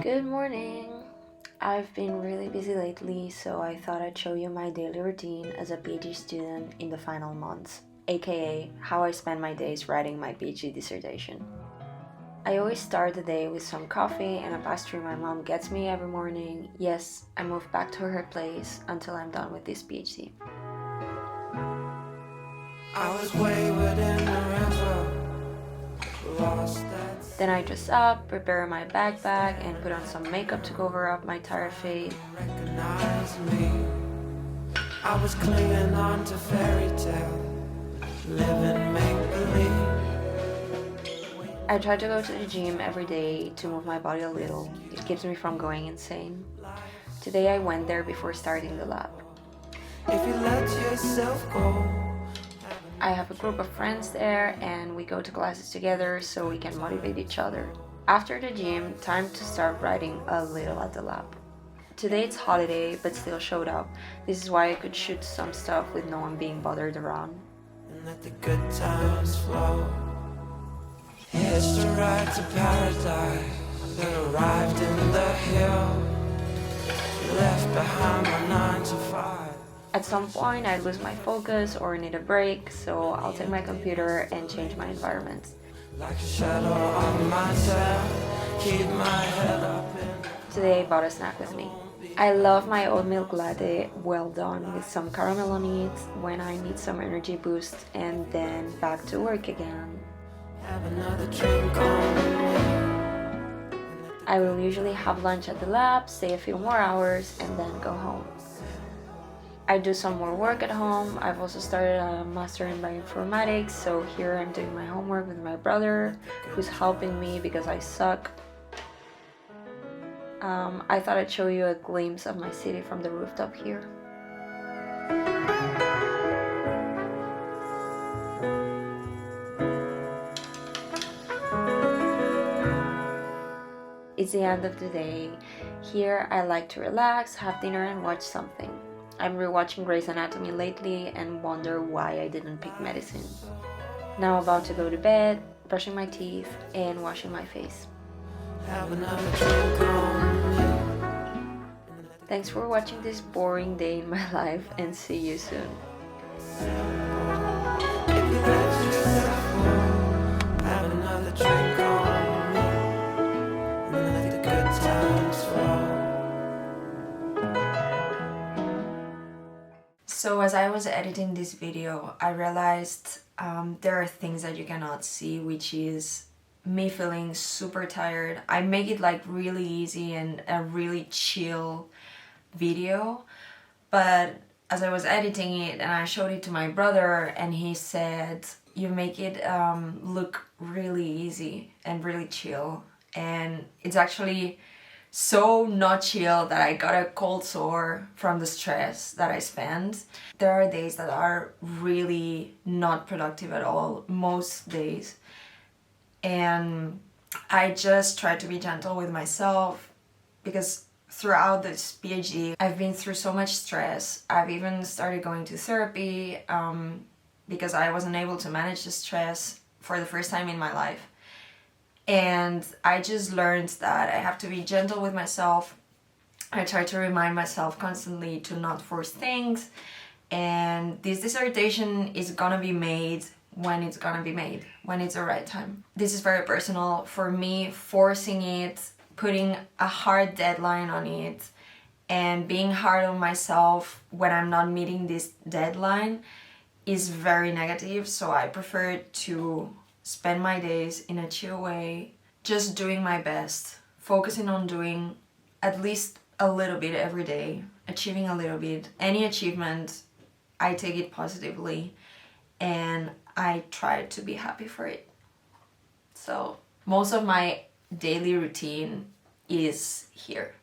Good morning! I've been really busy lately, so I thought I'd show you my daily routine as a PhD student in the final months, aka how I spend my days writing my PhD dissertation. I always start the day with some coffee and a pastry my mom gets me every morning. Yes, I move back to her place until I'm done with this PhD. I was wayward in the river, lost that. Then I dress up, prepare my backpack, and put on some makeup to cover up my tired face. I was clinging on to fairy tale, living make-believe. I try to go to the gym every day to move my body a little. It keeps me from going insane. Today I went there before starting the lab. If you let yourself go. I have a group of friends there and we go to classes together so we can motivate each other. After the gym, time to start writing a little at the lab. Today it's holiday but still showed up. This is why I could shoot some stuff with no one being bothered around. And let the good times flow. Here's the ride to paradise that arrived in the hill. Left behind my 9 to 5. At some point I lose my focus or need a break, so I'll take my computer and change my environment. Like a shadow on myself, keep my head up in. Today I bought a snack with me. I love my oat milk latte well done with some caramel on it when I need some energy boost, and then back to work again. Have another drink on me. I will usually have lunch at the lab, stay a few more hours, and then go home. I do some more work at home. I've also started a master in bioinformatics, so here I'm doing my homework with my brother, who's helping me because I suck. I thought I'd show you a glimpse of my city from the rooftop here. It's the end of the day. Here I like to relax, have dinner and watch something. I'm rewatching Grey's Anatomy lately and wonder why I didn't pick medicine. Now about to go to bed, brushing my teeth and washing my face. Thanks for watching this boring day in my life and see you soon. So as I was editing this video, I realized there are things that you cannot see, which is me feeling super tired. I make it like really easy and a really chill video, but as I was editing it and I showed it to my brother and he said, you make it look really easy and really chill, and it's actually so not chill that I got a cold sore from the stress that I spend. There are days that are really not productive at all, most days. And I just try to be gentle with myself because throughout this PhD, I've been through so much stress. I've even started going to therapy because I wasn't able to manage the stress for the first time in my life. And I just learned that I have to be gentle with myself. I try to remind myself constantly to not force things. And this dissertation is gonna be made when it's gonna be made, when it's the right time. This is very personal. For me, forcing it, putting a hard deadline on it, and being hard on myself when I'm not meeting this deadline is very negative. So I prefer to spend my days in a chill way, just doing my best, focusing on doing at least a little bit every day, achieving a little bit. Any achievement, I take it positively and I try to be happy for it. So most of my daily routine is here.